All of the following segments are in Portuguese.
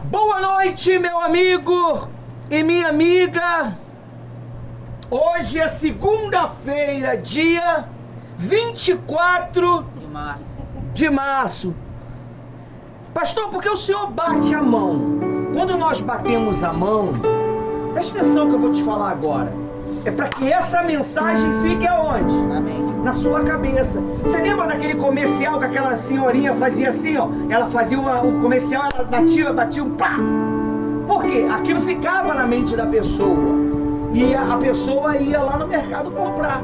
Boa noite, meu amigo e minha amiga. Hoje é segunda-feira, dia 24 de março. Pastor, por que o senhor bate a mão? Quando nós batemos a mão, presta atenção que eu vou te falar agora. É para que essa mensagem fique aonde? Na sua cabeça. Você lembra daquele comercial que aquela senhorinha fazia assim, ó? Ela fazia o comercial, ela batia um pá. Por quê? Aquilo ficava na mente da pessoa. E a pessoa ia lá no mercado comprar.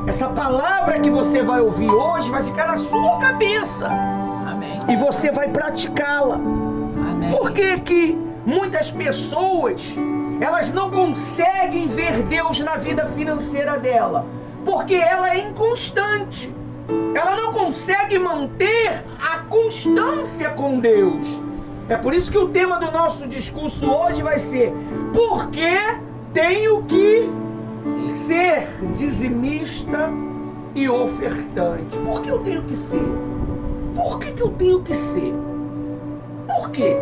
Essa palavra que você vai ouvir hoje vai ficar na sua cabeça. Amém. E você vai praticá-la. Amém. Por que muitas pessoas, elas não conseguem ver Deus na vida financeira dela? Porque ela é inconstante. Ela não consegue manter a constância com Deus. É por isso que o tema do nosso discurso hoje vai ser: por que tenho que ser dizimista e ofertante? Por que eu tenho que ser? Por que eu tenho que ser? Por quê?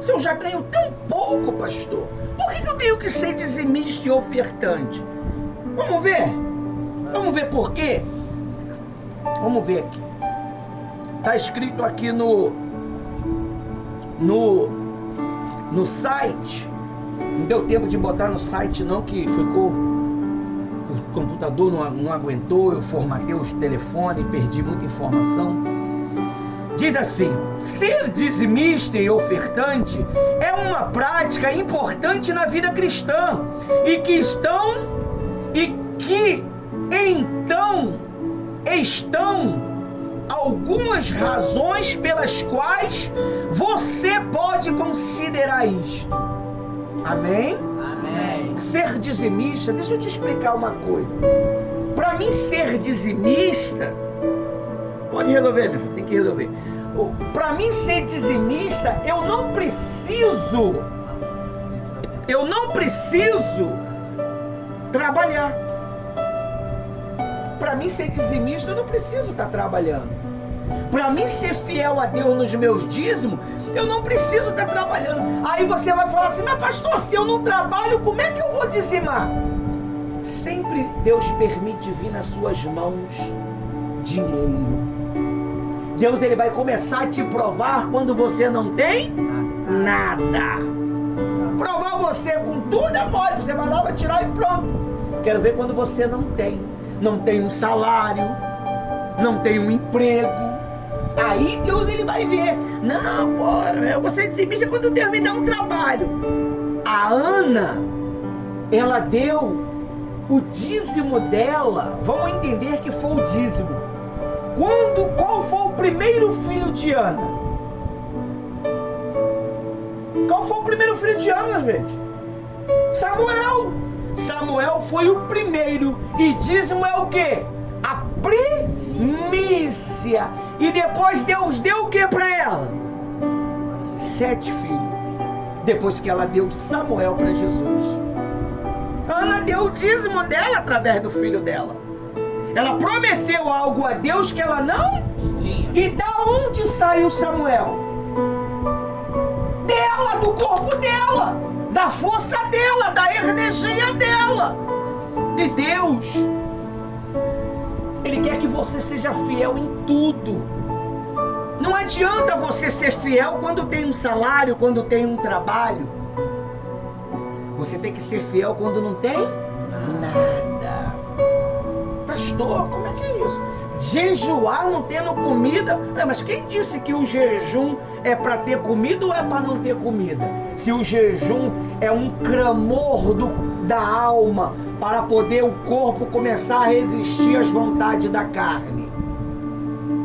Se eu já ganho tão pouco, pastor, por que eu tenho que ser dizimista e ofertante? Vamos ver? Vamos ver por quê? Vamos ver aqui. Está escrito aqui no site. Não deu tempo de botar no site não, que ficou... O computador não aguentou, eu formatei os telefones, perdi muita informação. Diz assim: ser dizimista e ofertante é uma prática importante na vida cristã e que estão algumas razões pelas quais você pode considerar isto. Amém? Amém. Ser dizimista, deixa eu te explicar uma coisa. Para mim ser dizimista, pode resolver, meu filho, tem que resolver. Para mim ser dizimista, eu não preciso trabalhar. Para mim ser dizimista, eu não preciso estar trabalhando. Para mim ser fiel a Deus nos meus dízimos, eu não preciso estar trabalhando. Aí você vai falar assim: mas pastor, se eu não trabalho, como é que eu vou dizimar? Sempre Deus permite vir nas suas mãos dinheiro. Deus, ele vai começar a te provar quando você não tem nada. Provar você com tudo é mole, você vai lá, vai tirar e pronto. Quero ver quando você não tem. Não tem um salário, não tem um emprego. Aí Deus, ele vai ver: não, pô, eu vou ser dizimista quando Deus me dá um trabalho. A Ana, ela deu o dízimo dela. Vamos entender que foi o dízimo. Qual foi o primeiro filho de Ana? Qual foi o primeiro filho de Ana, gente? Samuel. Samuel foi o primeiro. E dízimo é o quê? A primícia. E depois Deus deu o que para ela? 7 filhos. Depois que ela deu Samuel para Jesus. Ana deu o dízimo dela através do filho dela. Ela prometeu algo a Deus que ela não tinha. E da onde saiu Samuel? Dela, do corpo dela, da força dela, da energia dela. E Deus, ele quer que você seja fiel em tudo. Não adianta você ser fiel quando tem um salário, quando tem um trabalho. Você tem que ser fiel quando não tem nada. Pastor, como é que é isso? Jejuar não tendo comida? Mas quem disse que o jejum é para ter comida ou é para não ter comida? Se o jejum é um clamor da alma para poder o corpo começar a resistir às vontades da carne.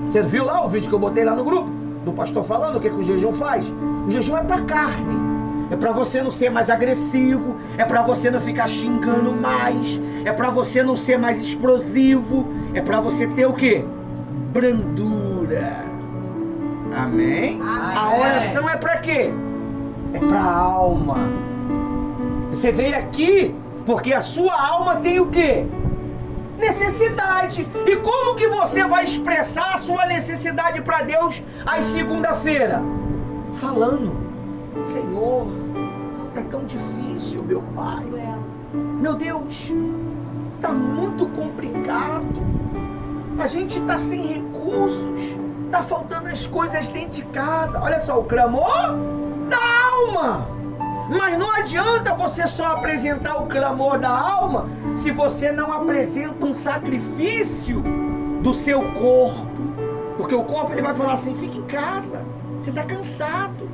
Você viu lá o vídeo que eu botei lá no grupo? Do pastor falando o que o jejum faz? O jejum é para carne. É para você não ser mais agressivo, é para você não ficar xingando mais, é para você não ser mais explosivo, é para você ter o quê? Brandura. Amém? Amém. A oração é para quê? É para a alma. Você veio aqui porque a sua alma tem o quê? Necessidade. E como que você vai expressar a sua necessidade para Deus às segunda-feira? Falando. Senhor, está tão difícil, meu Pai. Meu Deus, está muito complicado. A gente está sem recursos, está faltando as coisas dentro de casa. Olha só, o clamor da alma. Mas não adianta você só apresentar o clamor da alma se você não apresenta um sacrifício do seu corpo. Porque o corpo ele vai falar assim: fica em casa, você está cansado,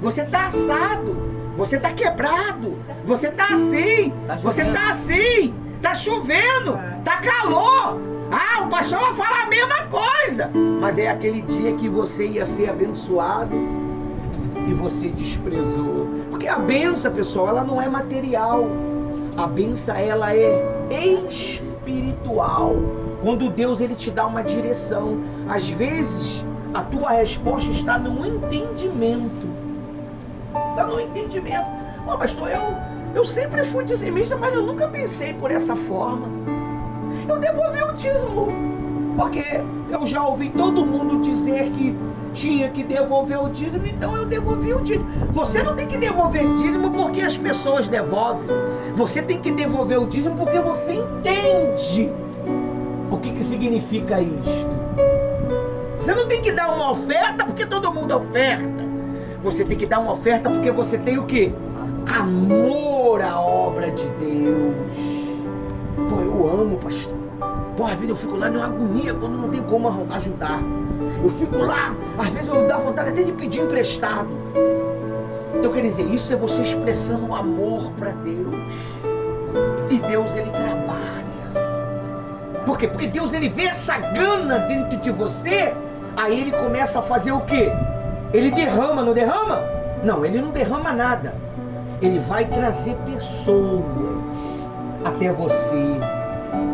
você está assado, você está quebrado, você está assim, você está assim, está chovendo, está calor. Ah, o pastor vai falar a mesma coisa. Mas é aquele dia que você ia ser abençoado e você desprezou. Porque a benção, pessoal, ela não é material. A benção, ela é espiritual. Quando Deus ele te dá uma direção, às vezes a tua resposta está no entendimento. Está no entendimento. Ó, pastor, eu sempre fui dizimista, mas eu nunca pensei por essa forma. Eu devolvi o dízimo, porque eu já ouvi todo mundo dizer que tinha que devolver o dízimo, então eu devolvi o dízimo. Você não tem que devolver dízimo porque as pessoas devolvem. Você tem que devolver o dízimo porque você entende o que significa isto. Você não tem que dar uma oferta porque todo mundo oferta. Você tem que dar uma oferta porque você tem o quê? Amor à obra de Deus. Pô, eu amo, pastor. Pô, às vezes eu fico lá numa agonia quando não tem como ajudar. Eu fico lá, às vezes eu dá vontade até de pedir emprestado. Então quer dizer, isso é você expressando o amor para Deus. E Deus ele trabalha. Por quê? Porque Deus ele vê essa gana dentro de você. Aí ele começa a fazer o quê? Ele derrama, não derrama? Não, ele não derrama nada. Ele vai trazer pessoas até você.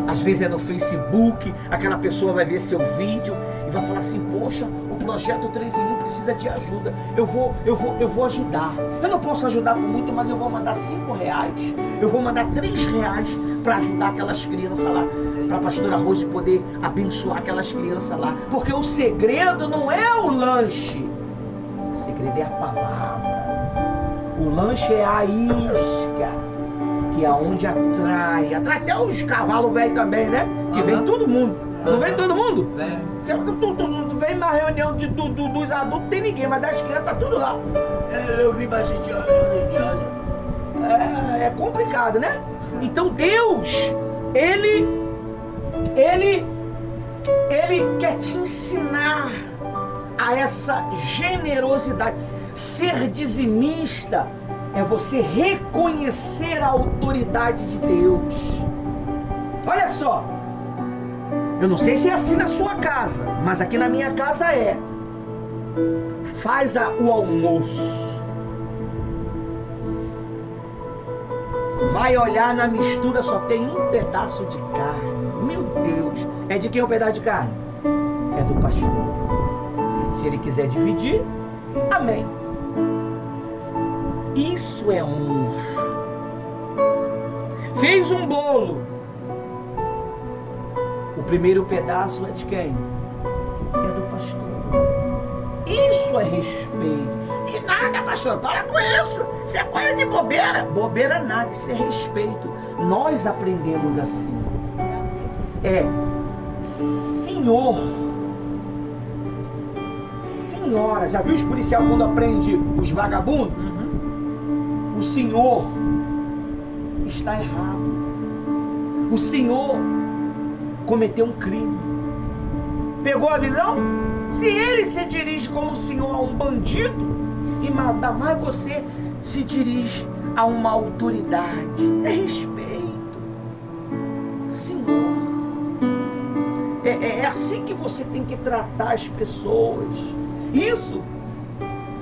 Às vezes é no Facebook, aquela pessoa vai ver seu vídeo e vai falar assim: poxa, o projeto 3 em 1 precisa de ajuda. Eu vou ajudar. Eu não posso ajudar com muito, mas eu vou mandar R$5. Eu vou mandar R$3 para ajudar aquelas crianças lá, para a pastora Rose poder abençoar aquelas crianças lá. Porque o segredo não é o lanche, o segredo é a palavra. O lanche é a isca, que é onde atrai até os cavalos velhos também, né? Que vem todo mundo. Não vem todo mundo? Vem. Vem na reunião dos adultos, não tem ninguém, mas das crianças tá tudo lá. Eu vi bastante reunião. É complicado, né? Então Deus, Ele quer te ensinar a essa generosidade. Ser dizimista é você reconhecer a autoridade de Deus. Olha só, eu não sei se é assim na sua casa, mas aqui na minha casa é. Faz o almoço. Vai olhar na mistura, só tem um pedaço de carne. Meu Deus, é de quem é o pedaço de carne? É do pastor. Se ele quiser dividir, amém. Isso é honra. Fez um bolo. O primeiro pedaço é de quem? É do pastor. Isso é respeito. Que nada, pastor, para com isso. Isso é coisa de bobeira. Bobeira nada, isso é respeito. Nós aprendemos assim. Senhor. Senhora. Já viu os policiais quando aprende os vagabundos? O senhor está errado. O senhor cometeu um crime. Pegou a visão? Se ele se dirige como senhor a um bandido, e ainda mais você se dirige a uma autoridade. É respeito. Senhor. É assim que você tem que tratar as pessoas. Isso.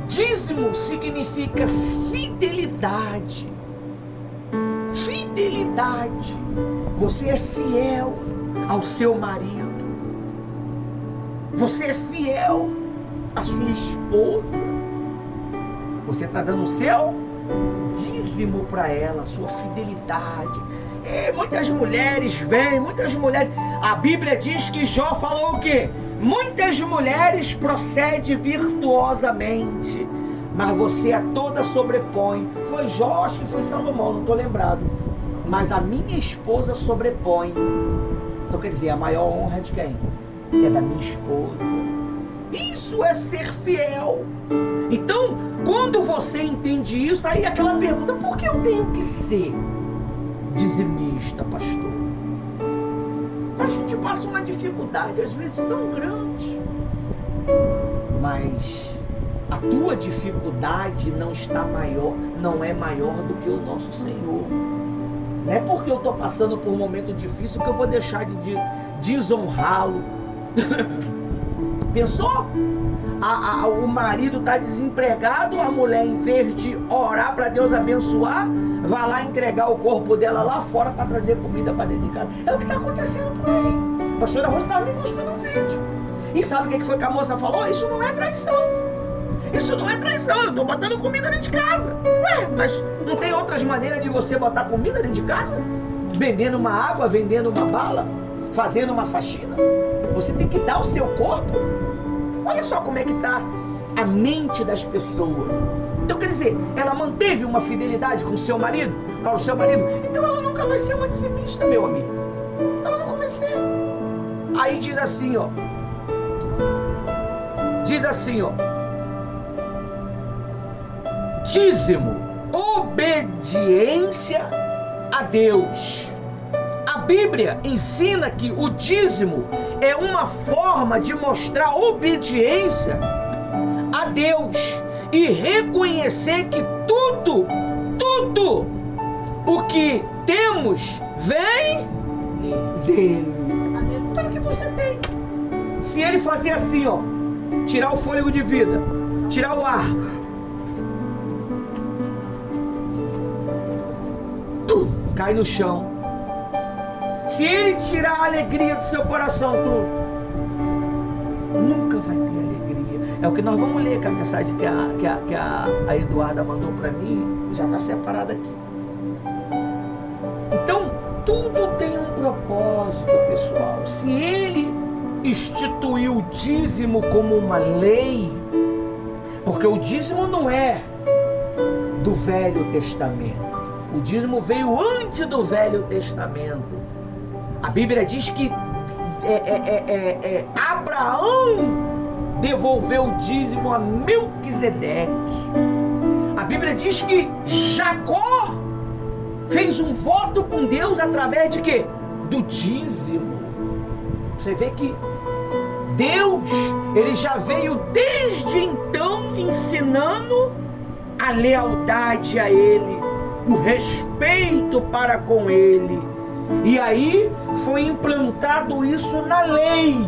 Dízimo significa fidelidade. Fidelidade. Você é fiel ao seu marido. Você é fiel à sua esposa. Você está dando o seu dízimo para ela, sua fidelidade. Muitas mulheres vêm, muitas mulheres. A Bíblia diz que Jó falou o quê? Muitas mulheres procedem virtuosamente, mas você a toda sobrepõe. Foi Jó, acho que foi Salomão, não estou lembrado. Mas a minha esposa sobrepõe. Então quer dizer, a maior honra é de quem? É da minha esposa. Isso é ser fiel. Então, quando você entende isso, aí aquela pergunta: por que eu tenho que ser dizimista, pastor? A gente passa uma dificuldade às vezes tão grande, mas a tua dificuldade não é maior do que o nosso Senhor. Não é porque eu estou passando por um momento difícil que eu vou deixar de desonrá-lo. Pensou? O marido está desempregado, a mulher, em vez de orar para Deus abençoar, vai lá entregar o corpo dela lá fora para trazer comida para dentro de casa. É o que está acontecendo por aí. A pastora Rosa estava me mostrando um vídeo. E sabe o que foi que a moça falou? Isso não é traição. Isso não é traição, eu estou botando comida dentro de casa. Ué, mas não tem outras maneiras de você botar comida dentro de casa? Vendendo uma água, vendendo uma bala, fazendo uma faxina? Você tem que dar o seu corpo. Olha só como é que está a mente das pessoas. Então quer dizer, ela manteve uma fidelidade com o seu marido, para o seu marido. Então ela nunca vai ser uma dizimista, meu amigo. Ela nunca vai ser. Aí diz assim, ó. Dízimo, obediência a Deus. A Bíblia ensina que o dízimo é uma forma de mostrar obediência a Deus e reconhecer que tudo o que temos vem dele. Tudo que você tem. Se ele fazer assim, ó, tirar o fôlego de vida, tirar o ar, cai no chão. Se ele tirar a alegria do seu coração, nunca vai ter alegria. É o que nós vamos ler, que a mensagem que a Eduarda mandou para mim já está separada aqui. Então, tudo tem um propósito, pessoal. Se ele instituiu o dízimo como uma lei, porque o dízimo não é do Velho Testamento. O dízimo veio antes do Velho Testamento. A Bíblia diz que Abraão devolveu o dízimo a Melquisedeque. A Bíblia diz que Jacó fez um voto com Deus através de quê? Do dízimo. Você vê que Deus, ele já veio desde então ensinando a lealdade a ele, o respeito para com ele. E aí foi implantado isso na lei.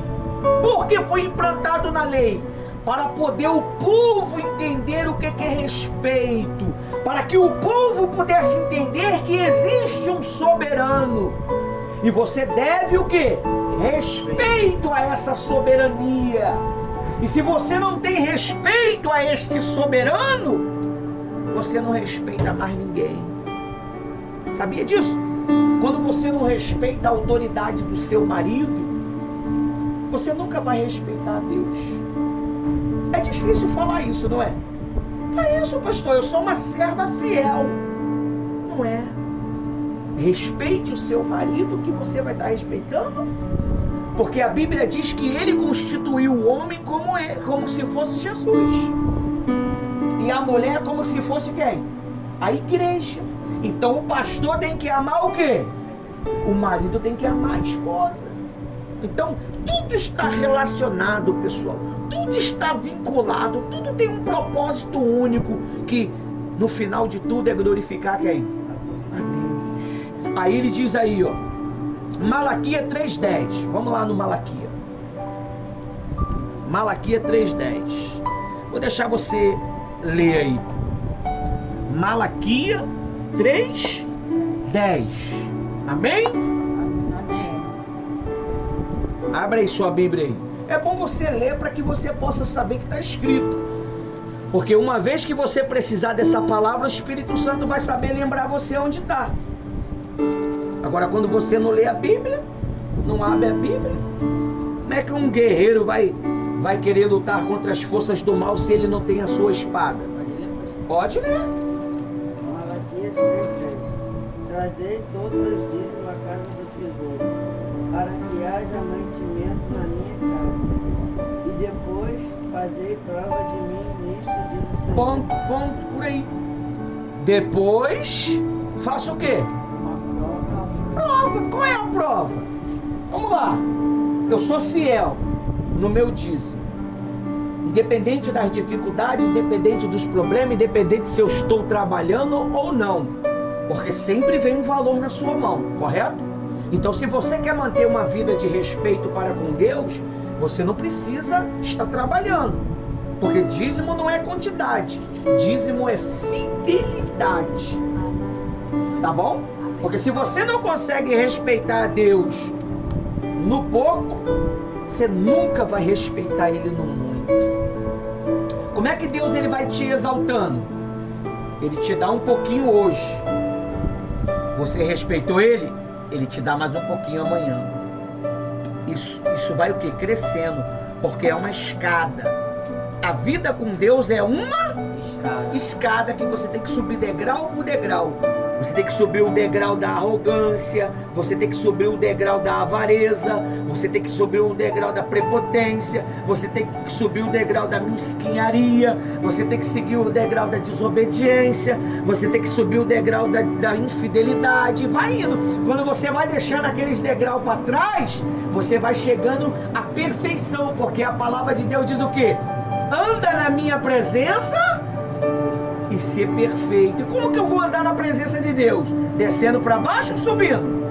Por que foi implantado na lei? Para poder o povo entender o que é respeito, para que o povo pudesse entender que existe um soberano. E você deve o quê? Respeito a essa soberania. E se você não tem respeito a este soberano, você não respeita mais ninguém. Sabia disso? Quando você não respeita a autoridade do seu marido, você nunca vai respeitar a Deus. É difícil falar isso, não é? Não é isso, pastor, eu sou uma serva fiel. Não é. Respeite o seu marido, que você vai estar respeitando, porque a Bíblia diz que ele constituiu o homem como se fosse Jesus, e a mulher como se fosse quem? A igreja. Então o pastor tem que amar o quê? O marido tem que amar a esposa. Então tudo está relacionado, pessoal. Tudo está vinculado. Tudo tem um propósito único, que no final de tudo é glorificar quem? A Deus. Aí ele diz aí, ó, Malaquias 3:10. Vamos lá no Malaquias. Malaquias 3:10. Vou deixar você ler aí. Malaquias 3:10. Amém? Amém. Abre aí sua Bíblia aí. É bom você ler para que você possa saber que está escrito. Porque uma vez que você precisar dessa palavra, o Espírito Santo vai saber lembrar você onde está. Agora, quando você não lê a Bíblia, não abre a Bíblia, como é que um guerreiro vai querer lutar contra as forças do mal se ele não tem a sua espada? Pode ler. Malaquias 3:3. Trazei todos os dízimos à casa do tesouro, para que haja mantimento na minha casa. E depois fazei prova de mim nisto, diz o Senhor. Ponto, por aí. Depois, faça o quê? Prova. Qual é a prova? Vamos lá. Eu sou fiel no meu dízimo. Independente das dificuldades, independente dos problemas, independente se eu estou trabalhando ou não. Porque sempre vem um valor na sua mão, correto? Então, se você quer manter uma vida de respeito para com Deus, você não precisa estar trabalhando. Porque dízimo não é quantidade, dízimo é fidelidade. Tá bom? Porque se você não consegue respeitar a Deus no pouco, você nunca vai respeitar Ele no muito. Como é que Deus ele vai te exaltando? Ele te dá um pouquinho hoje. Você respeitou Ele? Ele te dá mais um pouquinho amanhã. Isso vai o quê? Crescendo. Porque é uma escada. A vida com Deus é uma escada que você tem que subir degrau por degrau. Você tem que subir o degrau da arrogância, você tem que subir o degrau da avareza, você tem que subir o degrau da prepotência, você tem que subir o degrau da mesquinharia, você tem que seguir o degrau da desobediência, você tem que subir o degrau da infidelidade, vai indo. Quando você vai deixando aqueles degraus para trás, você vai chegando à perfeição, porque a palavra de Deus diz o quê? Anda na minha presença e ser perfeito. E como que eu vou andar na presença de Deus? Descendo para baixo ou subindo?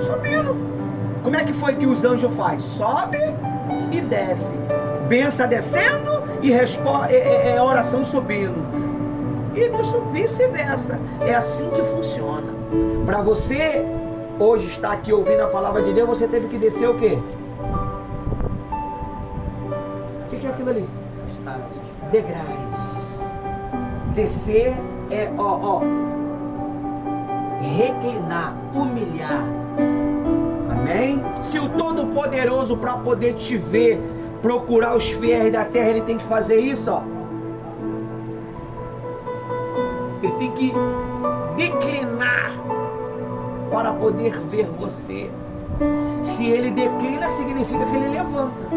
Subindo. Como é que foi que os anjos fazem? Sobe e desce. Benção descendo e oração subindo. E vice-versa. É assim que funciona. Para você hoje estar aqui ouvindo a palavra de Deus, você teve que descer o quê? O que é aquilo ali? Degraus. Descer é, reclinar, humilhar. Amém? Se o Todo-Poderoso, para poder te ver, procurar os fiéis da terra, ele tem que fazer isso, ó. Ele tem que declinar para poder ver você. Se ele declina, significa que ele levanta.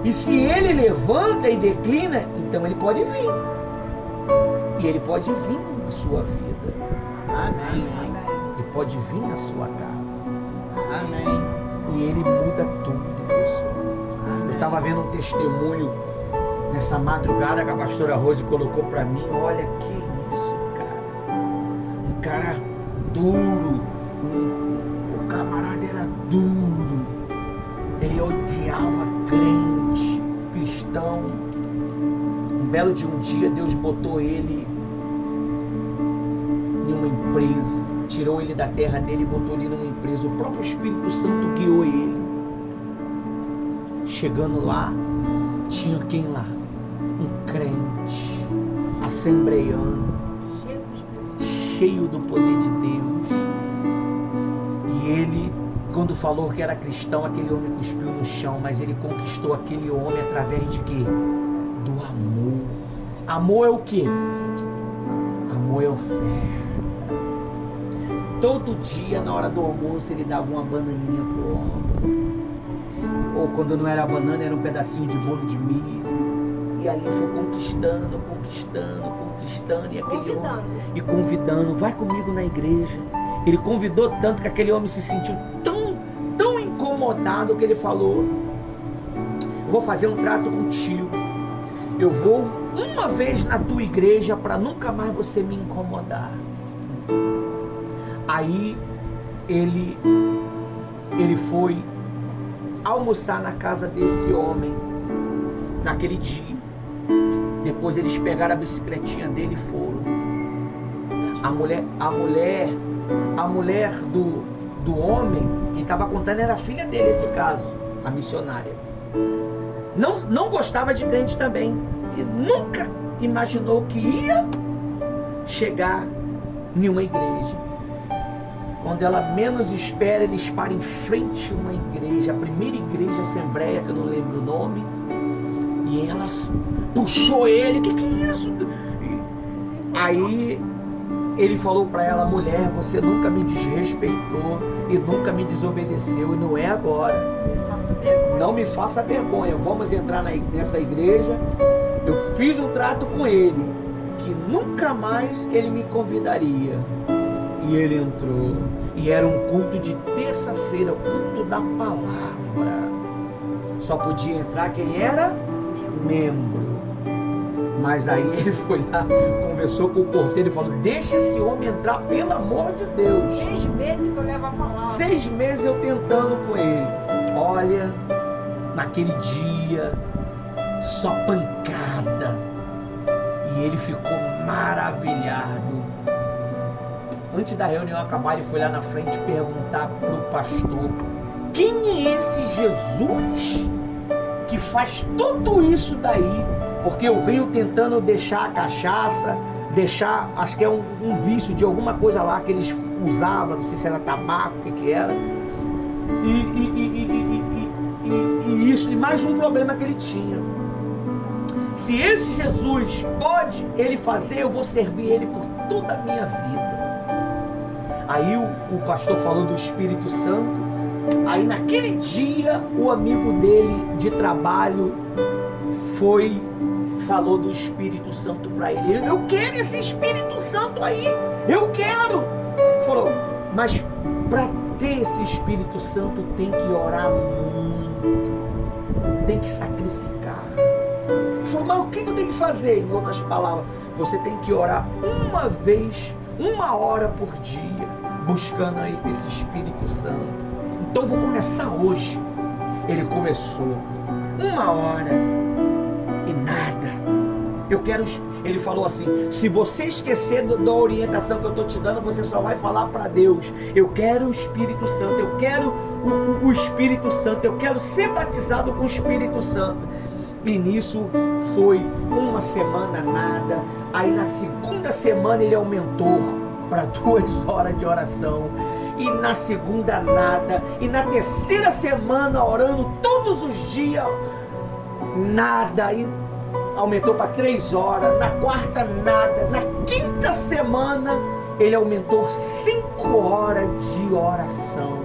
E se ele levanta e declina, então ele pode vir. E ele pode vir na sua vida. Amém. Ele pode vir na sua casa. Amém. E ele muda tudo, pessoal. Amém. Eu estava vendo um testemunho nessa madrugada que a pastora Rose colocou para mim. Olha que isso, cara. Um cara duro. O camarada era duro. Ele odiava crente, cristão. Um belo de um dia, Deus botou ele em uma empresa, tirou ele da terra dele e botou ele numa empresa. O próprio Espírito Santo guiou ele. Chegando lá, tinha quem lá? Um crente, assembleiano, cheio do poder de Deus. E ele, quando falou que era cristão, aquele homem cuspiu no chão, mas ele conquistou aquele homem através de quê? Do amor. Amor é o quê? Amor é oferta. Todo dia, na hora do almoço, ele dava uma bananinha pro homem. Ou quando não era banana, era um pedacinho de bolo de milho. E ali foi conquistando, e aquele homem, e convidando, vai comigo na igreja. Ele convidou tanto que aquele homem se sentiu tão incomodado que ele falou: vou fazer um trato contigo. Eu vou uma vez na tua igreja para nunca mais você me incomodar. Aí ele foi almoçar na casa desse homem naquele dia. Depois eles pegaram a bicicletinha dele e foram. A mulher do homem que estava contando era a filha dele, esse caso, a missionária. Não gostava de crente também. E nunca imaginou que ia chegar em uma igreja. Quando ela menos espera, eles param em frente a uma igreja, a primeira igreja assembleia, que eu não lembro o nome. E ela puxou ele: que é isso? Aí ele falou para ela: mulher, você nunca me desrespeitou e nunca me desobedeceu, e não é agora. Não me faça vergonha. Vamos entrar nessa igreja. Eu fiz um trato com ele, que nunca mais ele me convidaria. E ele entrou. E era um culto de terça-feira, culto da palavra. Só podia entrar quem era membro. Mas aí ele foi lá, conversou com o porteiro e falou: deixa esse homem entrar, pelo amor de Deus. 6 meses que eu levo a palavra. 6 meses eu tentando com ele. Olha, naquele dia, só pancada. E ele ficou maravilhado. Antes da reunião acabar, ele foi lá na frente perguntar pro pastor: quem é esse Jesus que faz tudo isso daí? Porque eu venho tentando deixar a cachaça, acho que é um vício de alguma coisa lá que eles usavam, não sei se era tabaco, o que era. E isso, e mais um problema que ele tinha. Se esse Jesus pode ele fazer, eu vou servir ele por toda a minha vida. Aí o pastor falou do Espírito Santo. Aí naquele dia o amigo dele de trabalho falou do Espírito Santo para ele. Eu quero esse Espírito Santo aí, eu quero. Falou: mas para ter esse Espírito Santo tem que orar muito, tem que sacrificar. Ele falou: mas o que eu tenho que fazer? Em outras palavras, você tem que orar uma vez, 1 hora por dia, buscando aí esse Espírito Santo. Então vou começar hoje. Ele começou 1 hora e nada. Ele falou assim: se você esquecer da orientação que eu estou te dando, você só vai falar para Deus: eu quero o Espírito Santo, eu quero o Espírito Santo, eu quero ser batizado com o Espírito Santo. E nisso foi 1 semana nada. Aí na segunda semana ele aumentou para 2 horas de oração. E na segunda nada. E na terceira semana orando todos os dias, nada. E aumentou para 3 horas. Na quarta nada. Na quinta semana ele aumentou 5 horas de oração.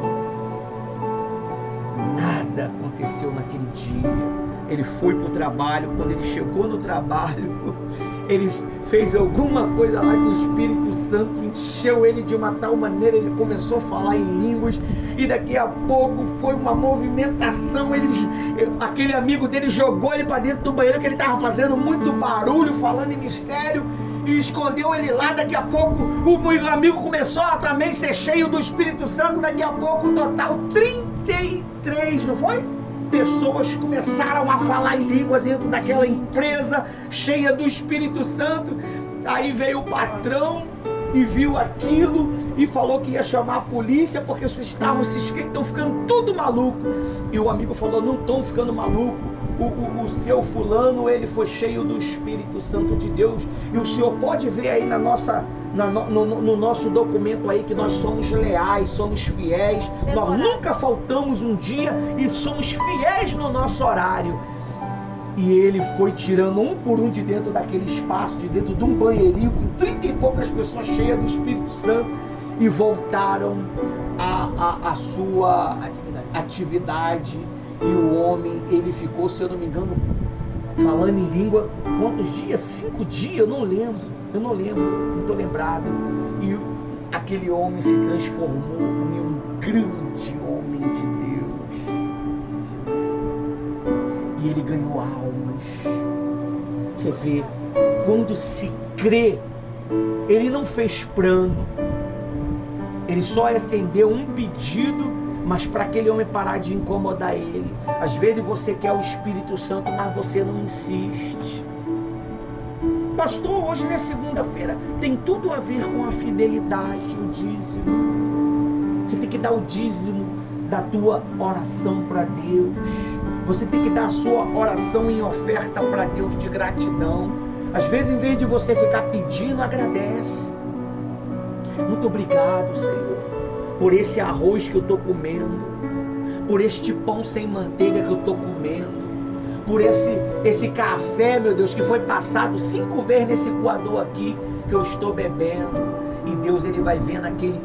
Nada aconteceu naquele dia. Ele foi para o trabalho. Quando ele chegou no trabalho, ele fez alguma coisa lá que o Espírito Santo encheu ele de uma tal maneira. Ele começou a falar em línguas. E daqui a pouco foi uma movimentação. Aquele amigo dele jogou ele para dentro do banheiro, que ele estava fazendo muito barulho, falando em mistério, e escondeu ele lá. Daqui a pouco o amigo começou a também ser cheio do Espírito Santo. Daqui a pouco, total 33, não foi? Pessoas começaram a falar em língua dentro daquela empresa cheia do Espírito Santo. Aí veio o patrão e viu aquilo e falou que ia chamar a polícia, porque vocês estão ficando tudo maluco. E o amigo falou: não estão ficando maluco. O seu fulano, ele foi cheio do Espírito Santo de Deus. E o senhor pode ver aí no nosso documento aí que nós somos leais, somos fiéis. Nós nunca faltamos um dia e somos fiéis no nosso horário. E ele foi tirando um por um de dentro daquele espaço, de dentro de um banheirinho com 30 e poucas pessoas cheias do Espírito Santo, e voltaram à sua atividade. E o homem, ele ficou, se eu não me engano, falando em língua, quantos dias? 5 dias, eu não lembro, não estou lembrado. E aquele homem se transformou em um grande homem de Deus. E ele ganhou almas. Você vê, quando se crê, ele não fez plano, ele só atendeu um pedido, mas para aquele homem parar de incomodar ele. Às vezes você quer o Espírito Santo, mas você não insiste. Pastor, hoje não é segunda-feira. Tem tudo a ver com a fidelidade, o dízimo. Você tem que dar o dízimo da tua oração para Deus. Você tem que dar a sua oração em oferta para Deus de gratidão. Às vezes, em vez de você ficar pedindo, agradece. Muito obrigado, Senhor, por esse arroz que eu estou comendo, por este pão sem manteiga que eu estou comendo, por esse café, meu Deus, que foi passado 5 vezes nesse coador aqui, que eu estou bebendo. E Deus, ele vai vendo aquilo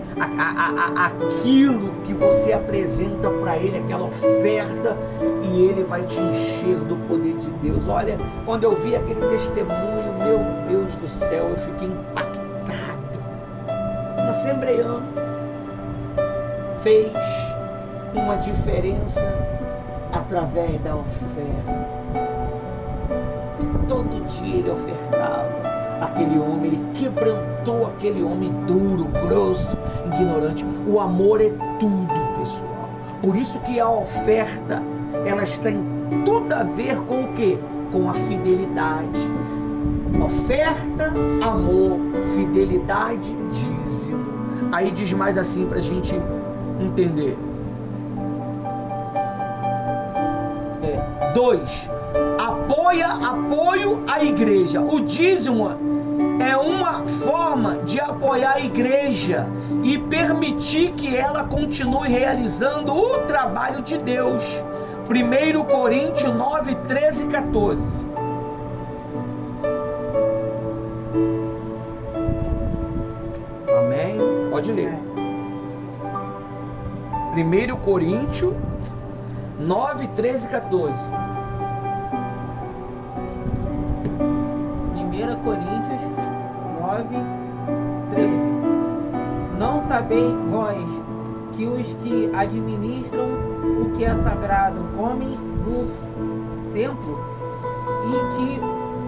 que você apresenta para ele, aquela oferta, e ele vai te encher do poder de Deus. Olha, quando eu vi aquele testemunho, meu Deus do céu, eu fiquei impactado. Um assembleano fez uma diferença através da oferta. Todo dia ele ofertava. Aquele homem, ele quebrantou aquele homem duro, grosso, ignorante. O amor é tudo, pessoal. Por isso que a oferta, ela está em tudo a ver com o quê? Com a fidelidade. Oferta, amor, fidelidade, dízimo. Aí diz mais assim para a gente entender. 2. Apoio à igreja. O dízimo é uma forma de apoiar a igreja e permitir que ela continue realizando o trabalho de Deus. 1 Coríntios 9, 13 e 14. Amém? Pode ler. 1 Coríntios 9, 13 e 14. 1 Coríntios 9, 13. Não sabeis vós que os que administram o que é sagrado comem do templo, e que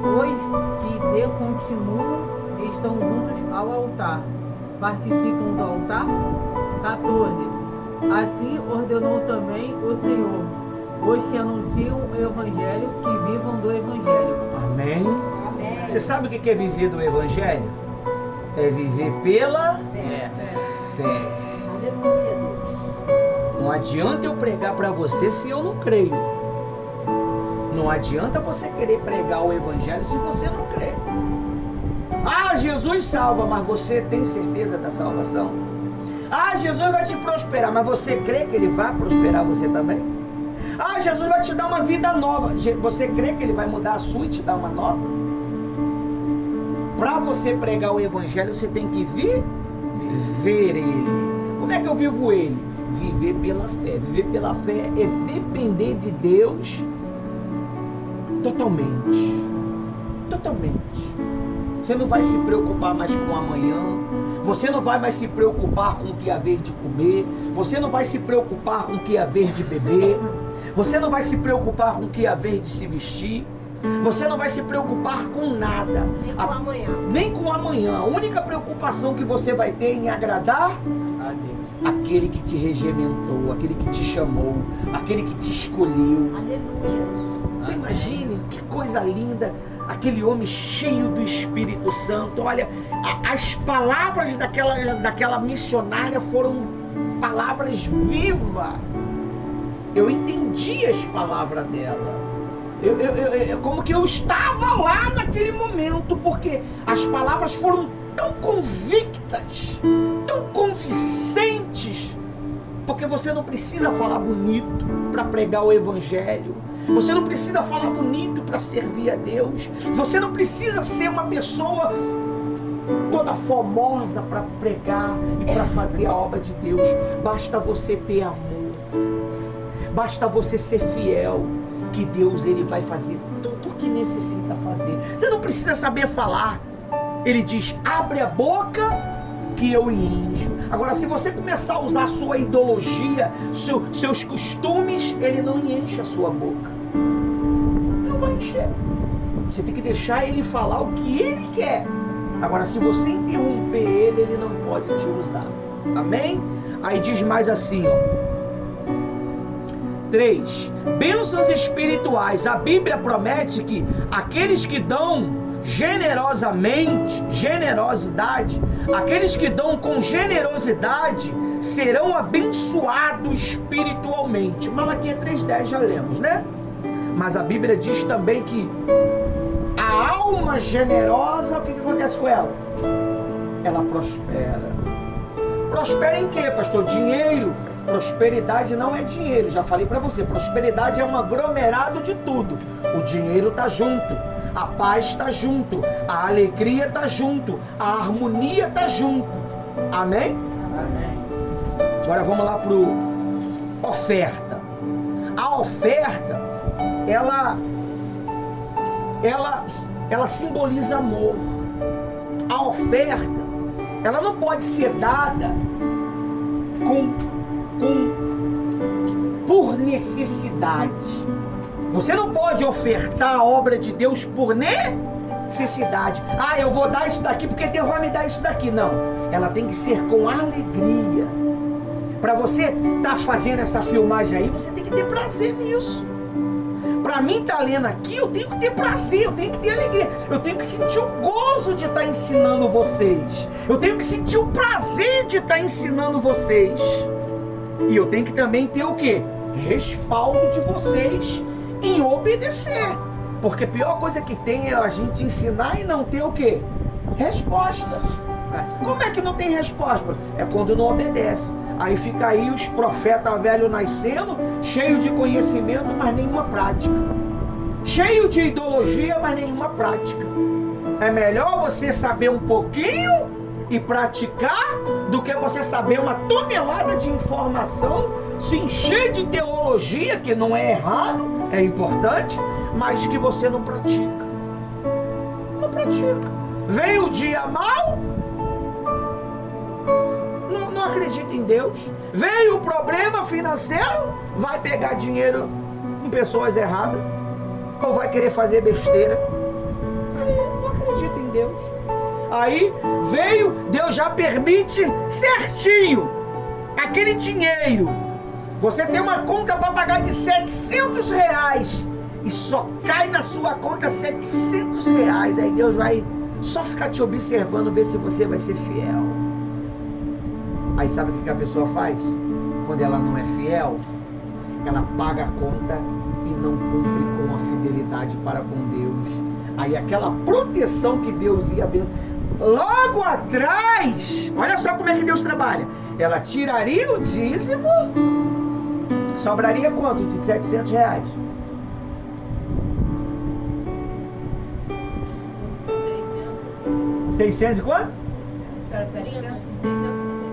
os que de continuo estão juntos ao altar participam do altar? 14. Assim ordenou também o Senhor os que anunciam o Evangelho, que vivam do Evangelho. Amém? Você sabe o que é viver do Evangelho? É viver pela fé. Não adianta eu pregar para você se eu não creio. Não adianta você querer pregar o Evangelho se você não crê. Ah, Jesus salva, mas você tem certeza da salvação? Ah, Jesus vai te prosperar, mas você crê que Ele vai prosperar você também? Ah, Jesus vai te dar uma vida nova. Você crê que Ele vai mudar a sua e te dar uma nova? Para você pregar o Evangelho, você tem que viver Ele. Como é que eu vivo Ele? Viver pela fé. Viver pela fé é depender de Deus totalmente. Totalmente. Você não vai se preocupar mais com o amanhã. Você não vai mais se preocupar com o que haver de comer. Você não vai se preocupar com o que haver de beber. Você não vai se preocupar com o que haver de se vestir. Você não vai se preocupar com nada. Nem com amanhã. Nem com amanhã. A única preocupação que você vai ter é em agradar A Deus. aquele que te regimentou, aquele que te chamou, aquele que te escolheu. Aleluia. Você imagine que coisa linda, aquele homem cheio do Espírito Santo. Olha, as palavras daquela missionária foram palavras vivas. Eu entendi as palavras dela. Como que eu estava lá naquele momento, porque as palavras foram tão convictas, tão convincentes. Porque você não precisa falar bonito para pregar o Evangelho. Você não precisa falar bonito para servir a Deus. Você não precisa ser uma pessoa toda formosa para pregar e para fazer a obra de Deus. Basta você ter amor. Basta você ser fiel, que Deus ele vai fazer tudo o que necessita fazer. Você não precisa saber falar. Ele diz: abre a boca que eu encho. Agora, se você começar a usar a sua ideologia, seus costumes, ele não enche a sua boca. Não vai encher. Você tem que deixar ele falar o que ele quer. Agora, se você interromper ele, ele não pode te usar. Amém? Aí diz mais assim, ó. 3. Bênçãos espirituais. A Bíblia promete que aqueles que dão generosidade, aqueles que dão com generosidade serão abençoados espiritualmente. Malaquias 3:10 já lemos, né? Mas a Bíblia diz também que a alma generosa, o que acontece com ela? Ela prospera. Prospera em quê, pastor? Dinheiro. Prosperidade não é dinheiro, já falei para você. Prosperidade é um aglomerado de tudo. O dinheiro está junto, a paz está junto, a alegria está junto, a harmonia está junto. Amém? Amém. Agora vamos lá para oferta. A oferta, ela simboliza amor. A oferta, ela não pode ser dada por necessidade. Você não pode ofertar a obra de Deus por necessidade. Ah, eu vou dar isso daqui porque Deus vai me dar isso daqui. Não, ela tem que ser com alegria. Para você estar fazendo essa filmagem aí, você tem que ter prazer nisso. Para mim estar lendo aqui, eu tenho que ter prazer, eu tenho que ter alegria, eu tenho que sentir o gozo de estar ensinando vocês, eu tenho que sentir o prazer de estar ensinando vocês, e eu tenho que também ter o quê? Respaldo de vocês em obedecer, porque a pior coisa que tem é a gente ensinar e não ter o quê? Resposta. Como é que não tem resposta? É quando não obedece. Aí fica aí os profetas velhos nascendo, cheio de conhecimento, mas nenhuma prática. Cheio de ideologia, mas nenhuma prática. É melhor você saber um pouquinho e praticar do que você saber uma tonelada de informação, se encher de teologia, que não é errado, é importante, mas que você não pratica. Não pratica. Vem o dia mau, não acredita em Deus. Veio o problema financeiro, vai pegar dinheiro com pessoas erradas, ou vai querer fazer besteira. Aí não acredita em Deus. Aí veio, Deus já permite certinho aquele dinheiro. Você tem uma conta para pagar de R$700 e só cai na sua conta R$700. Aí Deus vai só ficar te observando, ver se você vai ser fiel. Aí sabe o que a pessoa faz? Quando ela não é fiel, ela paga a conta e não cumpre com a fidelidade para com Deus. Aí aquela proteção que Deus ia logo atrás, olha só como é que Deus trabalha. Ela tiraria o dízimo, sobraria quanto de R$700? 600 e quanto?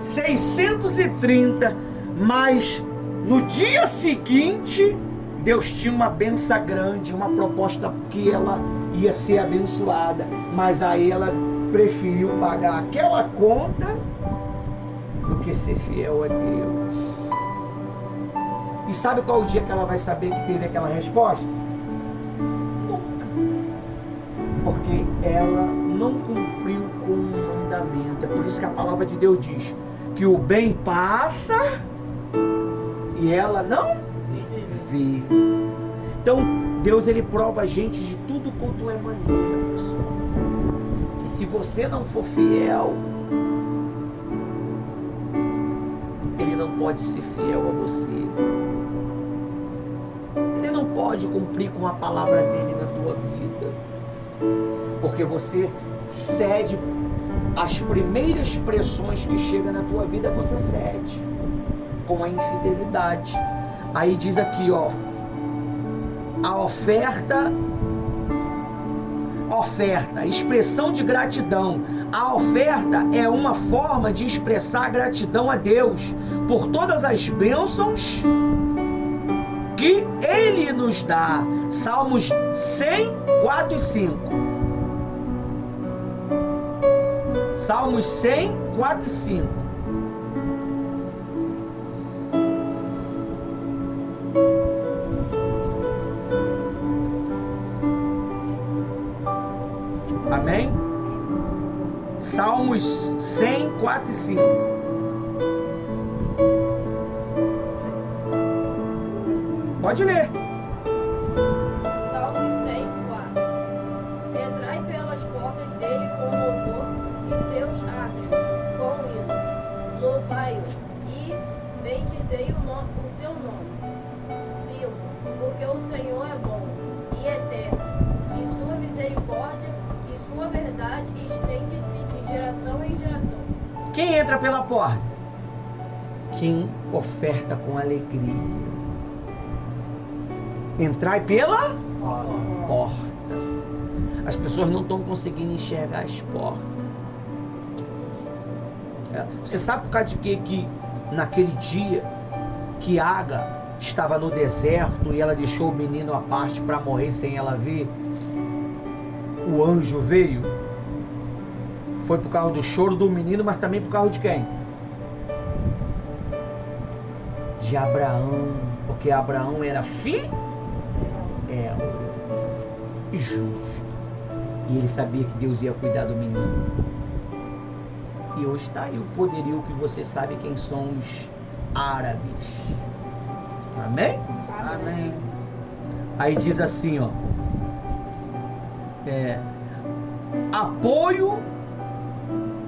630, mas no dia seguinte Deus tinha uma benção grande, uma proposta que ela ia ser abençoada, mas aí ela preferiu pagar aquela conta do que ser fiel a Deus. E sabe qual o dia que ela vai saber que teve aquela resposta? Nunca. Porque ela não cumpriu com o mandamento. É por isso que a palavra de Deus diz que o bem passa e ela não vê. Então Deus, ele prova a gente de tudo quanto é maneira, pessoal. E se você não for fiel, ele não pode ser fiel a você. Ele não pode cumprir com a palavra dele na tua vida, porque você cede as primeiras pressões que chegam na tua vida, você cede com a infidelidade. Aí diz aqui, ó, a oferta, expressão de gratidão. A oferta é uma forma de expressar gratidão a Deus por todas as bênçãos que Ele nos dá. Salmos 100, 4 e 5. Salmos 100, 4 e 5. Amém? Salmos 100, 4 e 5. Pode ler. Salmos 100, 4. Entrai pelas portas dele com louvor e seus átrios com hinos. Louvai-o e bendizei o seu nome. 5. Porque o Senhor é bom e eterno, e sua misericórdia e sua verdade estende-se de geração em geração. Quem entra pela porta? quem oferta com alegria. Entrai pela porta. As pessoas não estão conseguindo enxergar as portas. Você sabe por causa de quê? Que naquele dia que Agar estava no deserto e ela deixou o menino à parte para morrer sem ela ver, o anjo veio. Foi por causa do choro do menino, mas também por causa de quem? De Abraão, porque Abraão era fiel e justo, e ele sabia que Deus ia cuidar do menino. E hoje está aí o poderio que você sabe quem são os árabes. Amém? Amém. Aí diz assim, ó, apoio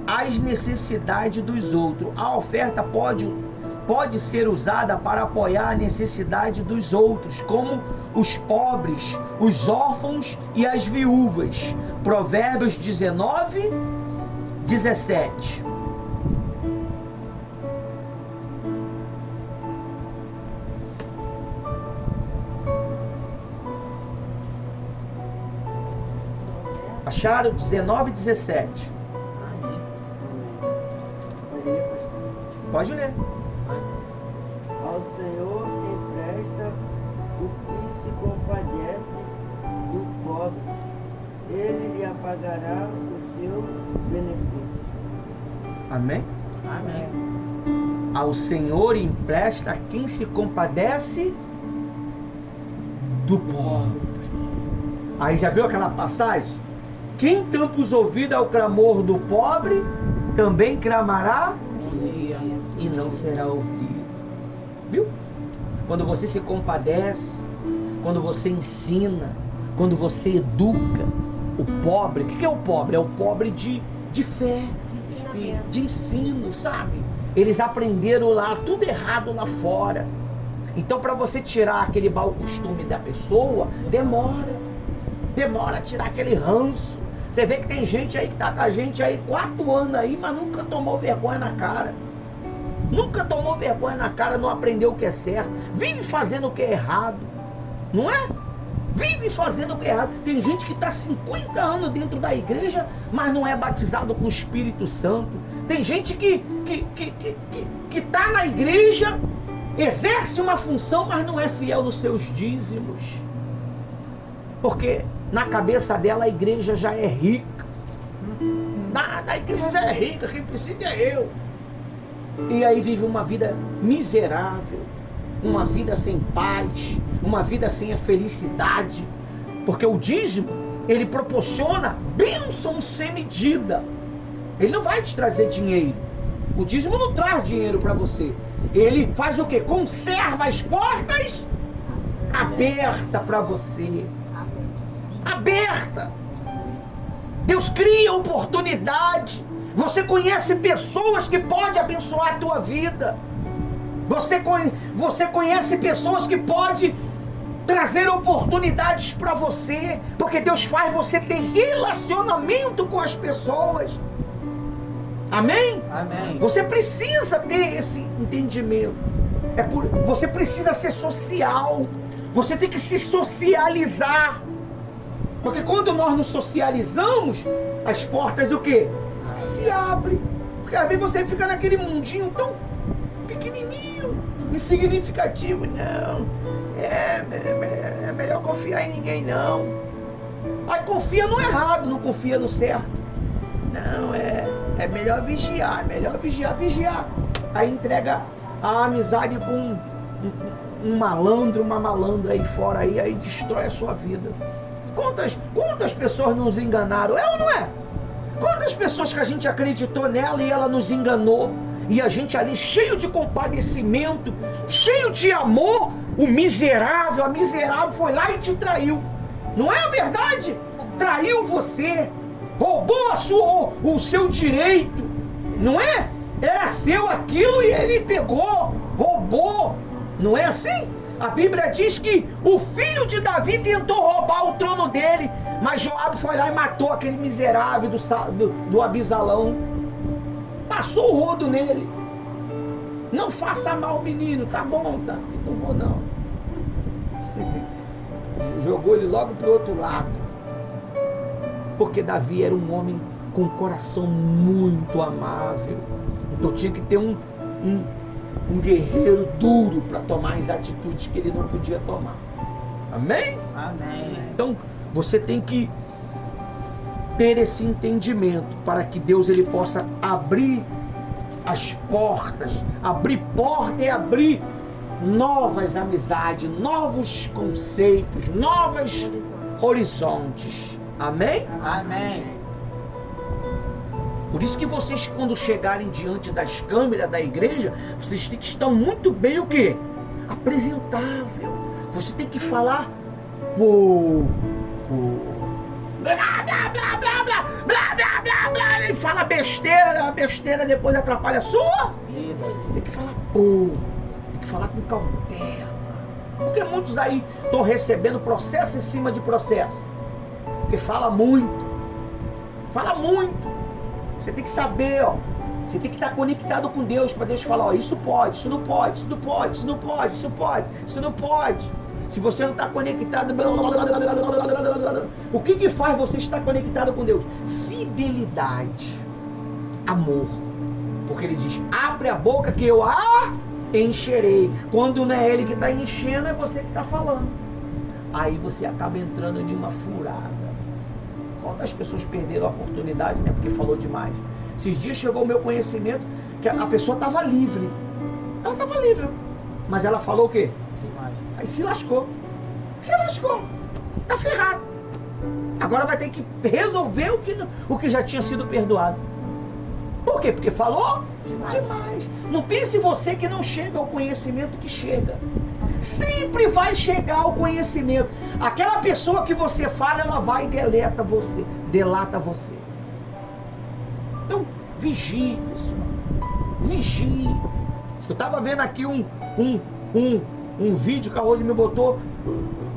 às necessidades dos outros. A oferta pode ser usada para apoiar a necessidade dos outros, como os pobres, os órfãos e as viúvas. Provérbios 19, 17. Acharam? 19 e 17. Pode ler. Ao Senhor empresta o que se compadece do pobre, ele lhe apagará o seu benefício. Amém? Amém. Ao Senhor empresta a quem se compadece do pobre. Aí já viu aquela passagem? Quem tampa os ouvidos ao clamor do pobre, também clamará e não será ouvido. Viu? Quando você se compadece, quando você ensina, quando você educa o pobre. O que é o pobre? É o pobre de fé, de ensino, sabe? Eles aprenderam lá tudo errado lá fora. Então, para você tirar aquele mau costume da pessoa, demora a tirar aquele ranço. Você vê que tem gente aí que tá com a gente aí 4 anos aí, mas nunca tomou vergonha na cara. Nunca tomou vergonha na cara, não aprendeu o que é certo. Vive fazendo o que é errado. Não é? Vive fazendo o que é errado. Tem gente que está 50 anos dentro da igreja, mas não é batizado com o Espírito Santo. Tem gente que está na igreja, exerce uma função, mas não é fiel nos seus dízimos. Porque na cabeça dela a igreja já é rica. A igreja já é rica, quem precisa é eu. E aí vive uma vida miserável, uma vida sem paz, uma vida sem a felicidade. Porque o dízimo, ele proporciona bênção sem medida. Ele não vai te trazer dinheiro. O dízimo não traz dinheiro para você. Ele faz o quê? Conserva as portas abertas para você. Aberta. Deus cria oportunidade. Você conhece pessoas que podem abençoar a tua vida. Você conhece pessoas que podem trazer oportunidades para você, porque Deus faz você ter relacionamento com as pessoas. Amém? Amém. Você precisa ter esse entendimento. Você precisa ser social. Você tem que se socializar. Porque quando nós nos socializamos, as portas do quê? Se abrem. Porque às vezes você fica naquele mundinho tão pequenininho, insignificativo. Não, é melhor confiar em ninguém não. Aí confia no errado, não confia no certo. Não, é melhor vigiar, vigiar. Aí entrega a amizade com um malandro, uma malandra aí fora, aí destrói a sua vida. Quantas pessoas nos enganaram, é ou não é? Quantas pessoas que a gente acreditou nela e ela nos enganou, e a gente ali cheio de compadecimento, cheio de amor, a miserável foi lá e te traiu. Não é a verdade? Traiu você, roubou o seu direito, não é? Era seu aquilo e ele pegou, roubou, não é assim? A Bíblia diz que o filho de Davi tentou roubar o trono dele, mas Joabe foi lá e matou aquele miserável do Abisalão. Passou o rodo nele. Não faça mal, menino, tá bom, tá? Não vou não. Jogou ele logo pro outro lado. Porque Davi era um homem com um coração muito amável. Então tinha que ter um guerreiro duro para tomar as atitudes que ele não podia tomar. Amém? Amém. Então você tem que ter esse entendimento para que Deus ele possa abrir as portas, abrir porta e abrir novas amizades, novos conceitos, novos horizontes. Amém? Amém. Por isso que vocês, quando chegarem diante das câmeras da igreja, vocês têm que estar muito bem o quê? Apresentável. Você tem que falar pouco. Blá, blá, blá, blá, blá, blá, blá, blá, blá, e fala besteira, a besteira depois atrapalha a sua vida. Tem que falar pouco, tem que falar com cautela. Porque muitos aí estão recebendo processo em cima de processo. Porque fala muito. Fala muito. Você tem que saber, ó. Você tem que estar conectado com Deus para Deus falar, ó, isso pode, isso não pode, isso não pode, isso não pode, isso pode, isso não pode. Se você não está conectado, o que faz você estar conectado com Deus? Fidelidade, amor. Porque ele diz, abre a boca que eu a encherei. Quando não é ele que está enchendo, é você que está falando. Aí você acaba entrando em uma furada. Quantas pessoas perderam a oportunidade, né? Porque falou demais. Esses dias chegou o meu conhecimento que a pessoa estava livre. Ela estava livre. Mas ela falou o quê? Aí se lascou. Se lascou. Tá ferrado. Agora vai ter que resolver o que já tinha sido perdoado. Por quê? Porque falou demais. Não pense você que não chega ao conhecimento que chega. Sempre vai chegar ao conhecimento. Aquela pessoa que você fala, ela vai e delata você. Delata você. Então, vigie, pessoal. Vigie. Eu estava vendo aqui um vídeo que a Rose me botou.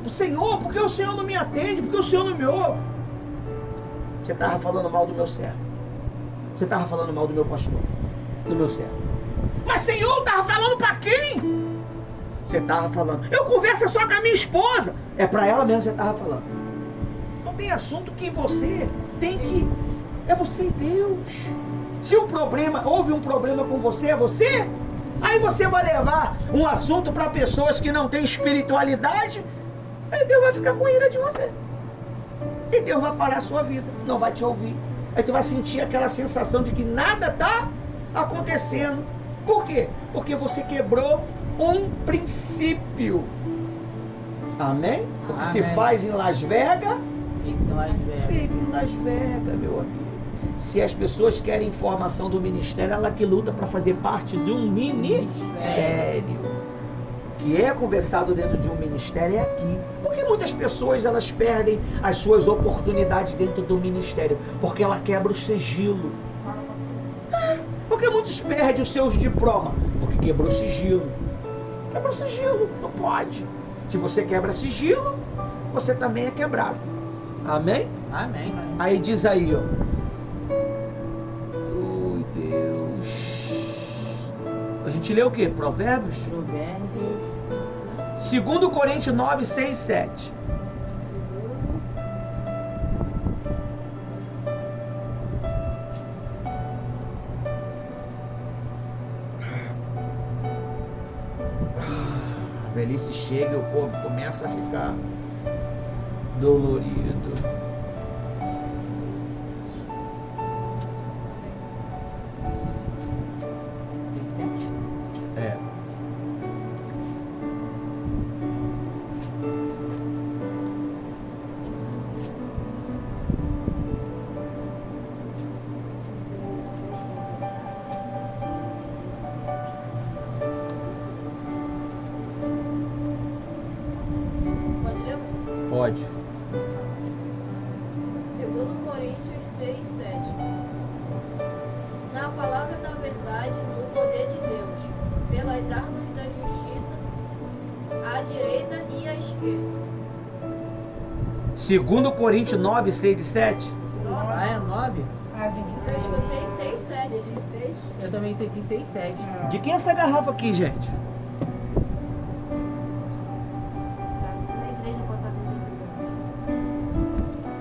Senhor, por que o Senhor não me atende? Por que o Senhor não me ouve? Você estava falando mal do meu servo. Você estava falando mal do meu pastor. Do meu servo. Mas Senhor, estava falando para quem? Você estava falando. Eu converso só com a minha esposa. É para ela mesmo que você estava falando. Não tem assunto que você tem que... É você e Deus. Se houve um problema com você, é você? Aí você vai levar um assunto para pessoas que não têm espiritualidade, aí Deus vai ficar com ira de você. E Deus vai parar a sua vida, não vai te ouvir. Aí tu vai sentir aquela sensação de que nada está acontecendo. Por quê? Porque você quebrou um princípio. Amém? O que se faz em Las Vegas, fica em Las Vegas, meu amigo. Se as pessoas querem informação do ministério, ela que luta para fazer parte de um ministério. Que é conversado dentro de um ministério é aqui. Porque muitas pessoas elas perdem as suas oportunidades dentro do ministério, porque ela quebra o sigilo. Porque muitos perdem os seus diplomas, porque quebrou o sigilo. Quebra o sigilo, não pode. Se você quebra sigilo, você também é quebrado. Amém? Amém. Aí diz aí, ó. Oi, Deus. A gente lê o quê? Provérbios? Provérbios. 2 Coríntios 9, 6, 7. A velhice chega e o corpo começa a ficar dolorido. É. Pode ler? Pode. 2 Coríntios 6, 7. Na palavra da verdade, no poder de Deus, pelas armas da justiça, à direita e à esquerda. 2 Coríntios 9, 6 e 7. Ah, é 9? Eu escutei 6, 7. 7. Eu também entendi 6, 7. De quem é essa garrafa aqui, gente? Na igreja botar com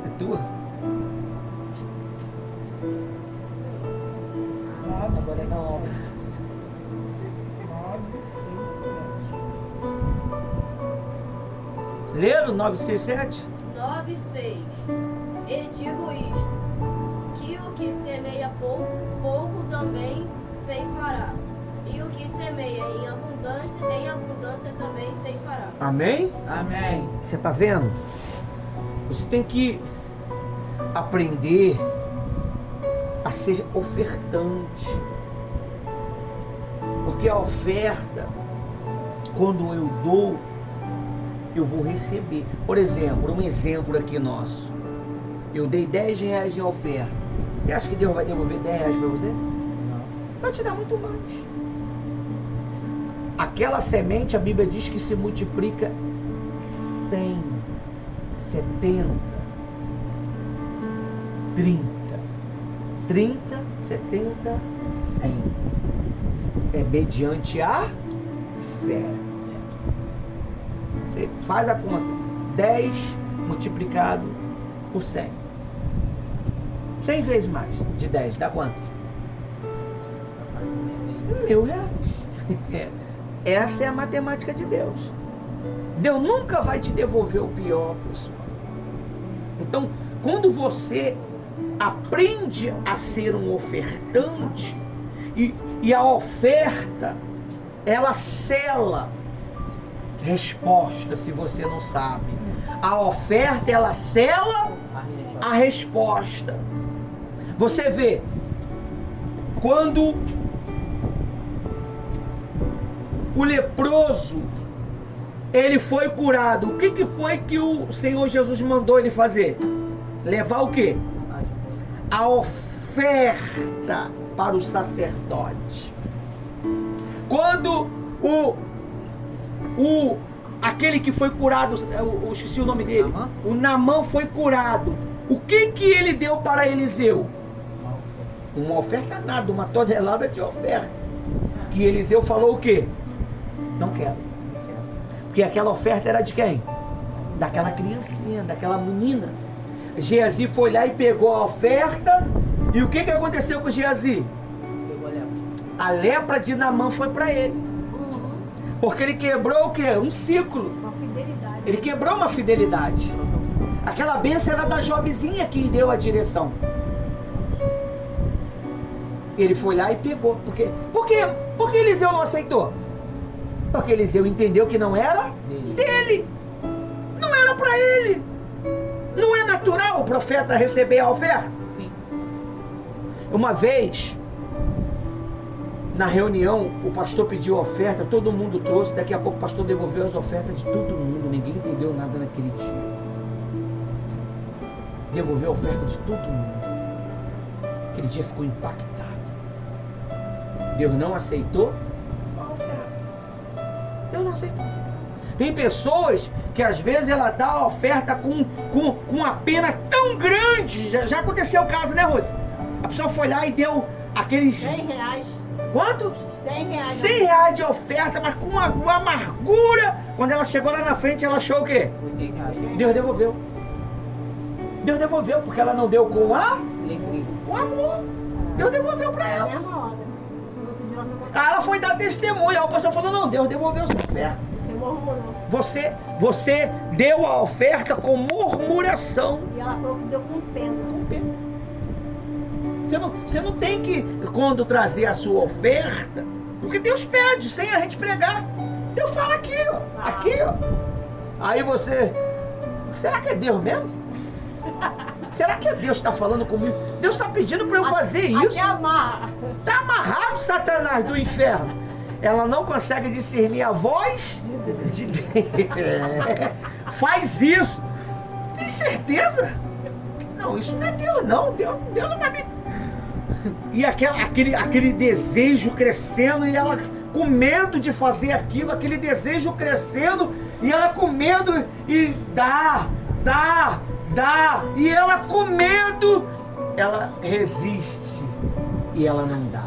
É tua? Agora é da obra. 9, 6, 7. Leram 967? 9, 6. E digo isto, que o que semeia pouco também ceifará. E o que semeia em abundância também ceifará. Amém? Amém. Você está vendo? Você tem que aprender a ser ofertante. Porque a oferta, quando eu dou, eu vou receber. Por exemplo, um exemplo aqui nosso. Eu dei 10 reais em oferta. Você acha que Deus vai devolver 10 reais para você? Não. Vai te dar muito mais. Aquela semente, a Bíblia diz que se multiplica 100, 70, 30, 70, 100. É mediante a fé. Você faz a conta. 10 multiplicado por 100. 100 vezes mais de 10, dá quanto? R$1.000. Essa é a matemática de Deus. Deus nunca vai te devolver o pior, pessoal. Então, quando você aprende a ser um ofertante, e a oferta, ela sela resposta, se você não sabe. A oferta, ela sela a resposta. Você vê, quando o leproso, ele foi curado, o que foi que o Senhor Jesus mandou ele fazer? Levar o quê? A oferta para o sacerdote. Quando aquele que foi curado, eu esqueci o nome dele, Naamã? o Naamã foi curado, o que ele deu para Eliseu? Uma oferta nada, uma tonelada de oferta. Que Eliseu falou o quê? Não quero. Porque aquela oferta era de quem? Daquela criancinha, daquela menina. Geazi foi lá e pegou a oferta. E o que aconteceu com Geazi? A lepra de Naamã foi para ele. Porque ele quebrou o quê? Um ciclo. Uma fidelidade. Ele quebrou uma fidelidade. Aquela bênção era da jovenzinha que deu a direção. Ele foi lá e pegou. Por que Eliseu não aceitou? Porque Eliseu entendeu que não era dele. Não era para ele. Não é natural o profeta receber a oferta? Sim. Uma vez, na reunião, o pastor pediu oferta, todo mundo trouxe, daqui a pouco o pastor devolveu as ofertas de todo mundo, ninguém entendeu nada naquele dia. Devolveu a oferta de todo mundo. Aquele dia ficou impactado. Deus não aceitou a oferta. Deus não aceitou. Tem pessoas que às vezes ela dá a oferta com uma pena tão grande. Já aconteceu o caso, né, Rose? A pessoa foi lá e deu aqueles... R$100. Quanto? R$100. R$100 de oferta, mas com uma amargura. Quando ela chegou lá na frente, ela achou o quê? Deus devolveu. Deus devolveu, porque ela não deu com amor. Deus devolveu para ela. Mesma hora. No outro dia ela foi Aí ela foi dar testemunho. Aí o pastor falou, não, Deus devolveu sua oferta. Você murmurou. Você deu a oferta com murmuração. E ela falou que deu com pena. Você não tem que, quando trazer a sua oferta, porque Deus pede, sem a gente pregar. Deus fala aqui, ó. Aqui, ó. Aí você... Será que é Deus mesmo? Será que Deus está falando comigo? Deus está pedindo para eu fazer isso. Até amarra. Está amarrado, Satanás do inferno. Ela não consegue discernir a voz de Deus. Faz isso. Tem certeza? Não, isso não é Deus, não. Deus não vai me... E aquele desejo crescendo, e ela com medo de fazer aquilo, aquele desejo crescendo, e ela com medo, e dá, e ela com medo, ela resiste, e ela não dá.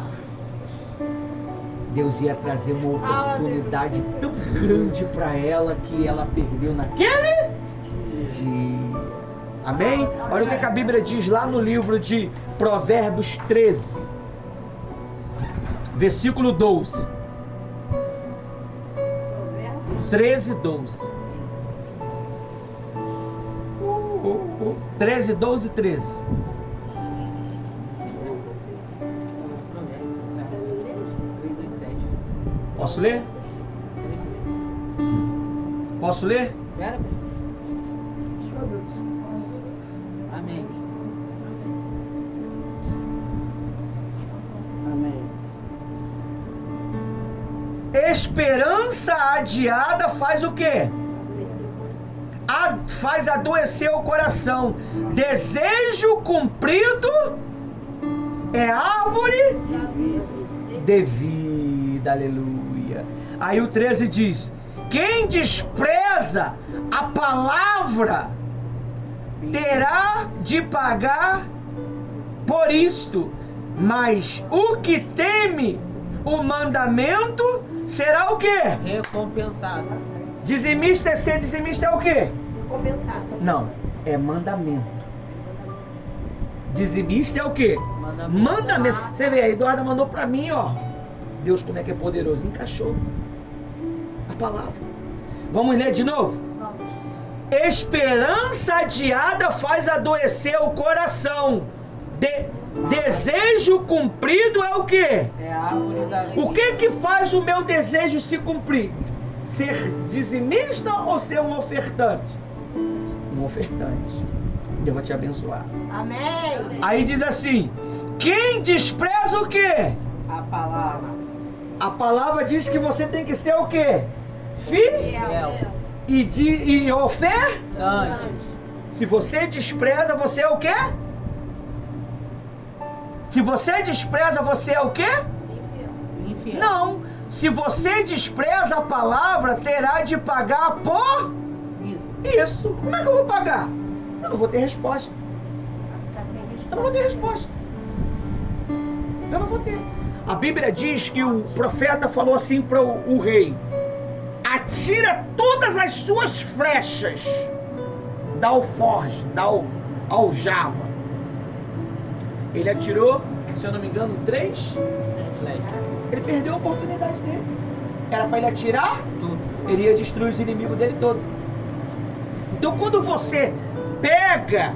Deus ia trazer uma oportunidade tão grande para ela que ela perdeu naquele dia. Amém? Olha o que a Bíblia diz lá no livro de Provérbios 13, versículo 12. 13, 12. 13, 12, 13. Posso ler? Posso ler? Espera, amém. Amém. Esperança adiada faz o quê? Faz adoecer o coração. Desejo cumprido é árvore de vida. Aleluia. Aí o 13 diz: quem despreza a palavra terá de pagar por isto, mas o que teme o mandamento será o quê? Recompensado. Dizimista é ser dizimista é o quê? Compensado. Não, é mandamento. Dizimista é o quê? Mandamento. Você vê, a Eduarda mandou pra mim, ó. Deus, como é que é poderoso. Encaixou a palavra. Vamos ler de novo? Vamos. Esperança adiada faz adoecer o coração. Desejo cumprido é o quê? É a árvore da vida. O que faz o meu desejo se cumprir? Ser dizimista ou ser um ofertante? Um ofertante. Deus vai te abençoar. Amém. Aí diz assim: quem despreza o quê? A palavra. A palavra diz que você tem que ser o quê? Fiel. E ofertante. Se você despreza, você é o quê? Se você despreza, você é o quê? Infiel. Não. Se você despreza a palavra, terá de pagar por isso. Como é que eu vou pagar? Eu não vou ter resposta. Eu não vou ter resposta. Eu não vou ter. A Bíblia diz que o profeta falou assim para o rei: atira todas as suas flechas da alforge, da aljava. Ele atirou, se eu não me engano, 3. Ele perdeu a oportunidade dele. Era para ele atirar tudo. Ele ia destruir os inimigos dele todos. Então quando você pega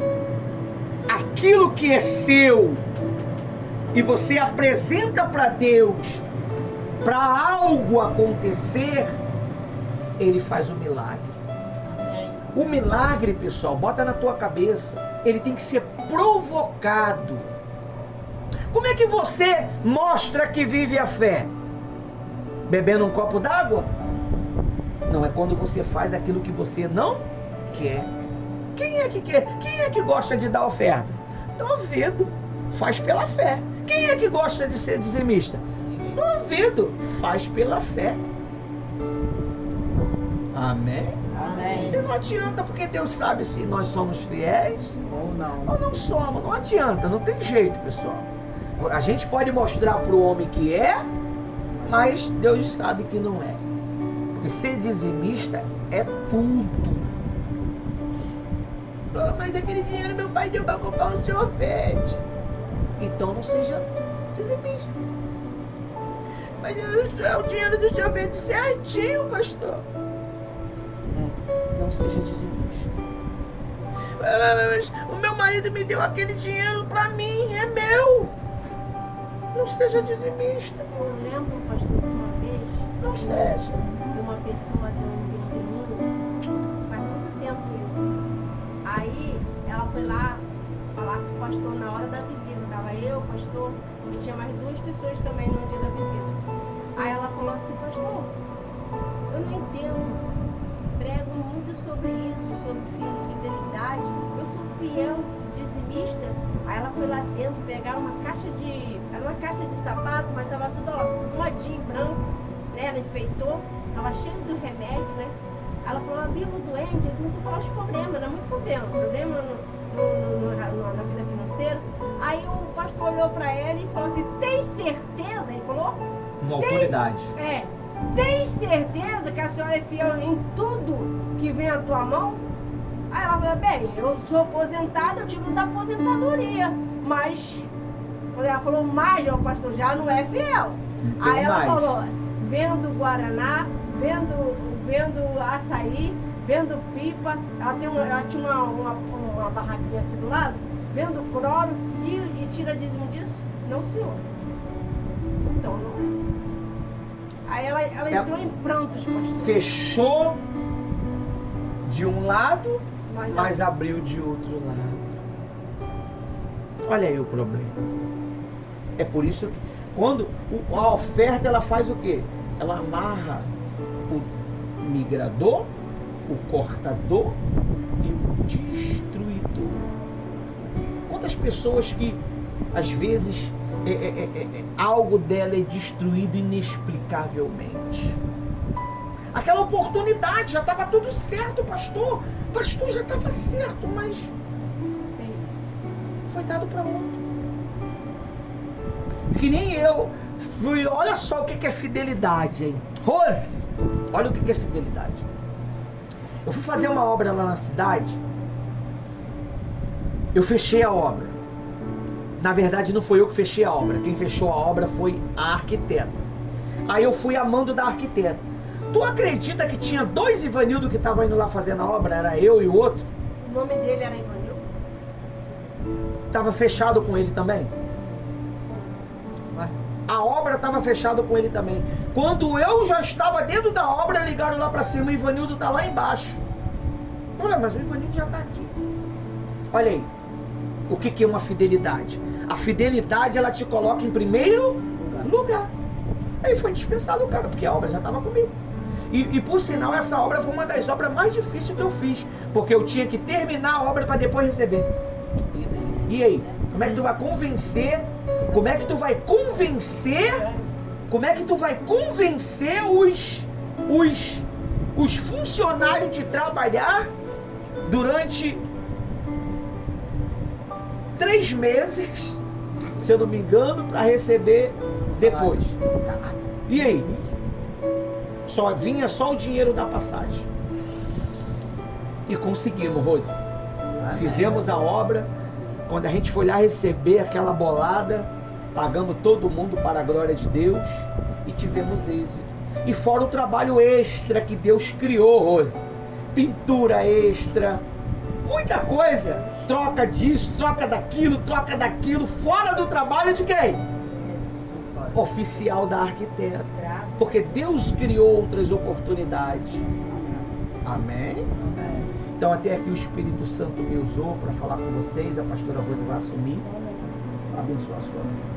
aquilo que é seu e você apresenta para Deus, para algo acontecer, Ele faz o milagre. O milagre, pessoal, bota na tua cabeça, ele tem que ser provocado. Como é que você mostra que vive a fé? Bebendo um copo d'água? Não, é quando você faz aquilo que você não quer. Quem é que quer? Quem é que gosta de dar oferta? Duvido. Faz pela fé. Quem é que gosta de ser dizimista? Duvido. Faz pela fé. Amém? Amém. E não adianta, porque Deus sabe se nós somos fiéis Ou não. ou não somos. Não adianta, não tem jeito, pessoal. A gente pode mostrar para o homem que é, mas Deus sabe que não é. Porque ser dizimista é tudo. Ah, mas aquele dinheiro meu pai deu para comprar um sorvete. Então não seja dizimista. Mas é o dinheiro do sorvete certinho, pastor. Não seja dizimista. Mas o meu marido me deu aquele dinheiro para mim, é meu. Não seja dizimista. Eu lembro, pastor, que uma vez Não seja. uma pessoa deu um testemunho, faz muito tempo isso. Aí ela foi lá falar com o pastor na hora da visita. Estava eu, o pastor, e tinha mais 2 pessoas também no dia da visita. Aí ela falou assim: pastor, eu não entendo. Prego muito sobre isso, sobre fidelidade. Eu sou fiel, dizimista. Aí ela foi lá dentro pegar uma caixa de... Era uma caixa de sapato, mas estava tudo arrumadinho, branco, né? Ela enfeitou, estava cheio de remédio, né? Ela falou: vivo doente. Aí começou a falar os problemas, era muito problema. Problema na vida financeira. Aí o pastor olhou para ele e falou assim, tem certeza? Ele falou, Uma autoridade. tem certeza que a senhora é fiel em tudo que vem à tua mão? Aí ela falou, bem, eu sou aposentada, eu tiro da aposentadoria, mas... Quando ela falou, mas o pastor já não é fiel. Aí ela falou, vendo Guaraná, vendo açaí, vendo pipa, ela tinha uma barraquinha assim do lado, vendo cloro e tira dízimo disso? Não, senhor. Então não é. Aí ela entrou em prantos, pastor. Fechou de um lado, mas abriu de outro lado. Olha aí o problema. É por isso que quando a oferta ela faz o quê? Ela amarra o migrador, o cortador e o destruidor. Quantas pessoas que às vezes algo dela é destruído inexplicavelmente. Aquela oportunidade, já estava tudo certo, pastor. Pastor, já estava certo, mas foi dado para outro. Que nem eu fui, olha só o que é fidelidade, hein? Rose, olha o que é fidelidade. Eu fui fazer uma obra lá na cidade, eu fechei a obra. Na verdade não foi eu que fechei a obra, quem fechou a obra foi a arquiteta. Aí eu fui a mando da arquiteta. Tu acredita que tinha 2 Ivanildo que estavam indo lá fazendo a obra? Era eu e o outro. O nome dele era Ivanildo? Estava fechado com ele também. A obra estava fechada com ele também. Quando eu já estava dentro da obra, ligaram lá para cima, o Ivanildo está lá embaixo. Olha, mas o Ivanildo já está aqui. Olha aí, o que é uma fidelidade? A fidelidade, ela te coloca em primeiro lugar. Aí foi dispensado o cara, porque a obra já estava comigo. E por sinal, essa obra foi uma das obras mais difíceis que eu fiz, porque eu tinha que terminar a obra para depois receber. E aí, como é que tu vai convencer? Como é que tu vai convencer? Como é que tu vai convencer os funcionários de trabalhar durante 3 meses, se eu não me engano, para receber depois? E aí? Vinha só o dinheiro da passagem. E conseguimos, Rose. Fizemos a obra. Quando a gente foi lá receber aquela bolada, pagamos todo mundo para a glória de Deus e tivemos êxito. E fora o trabalho extra que Deus criou, Rose. Pintura extra, muita coisa. Troca disso, troca daquilo, fora do trabalho de quem? Oficial da arquiteta. Porque Deus criou outras oportunidades. Amém? Então até aqui o Espírito Santo me usou para falar com vocês. A pastora Rosa vai assumir. Abençoar a sua vida.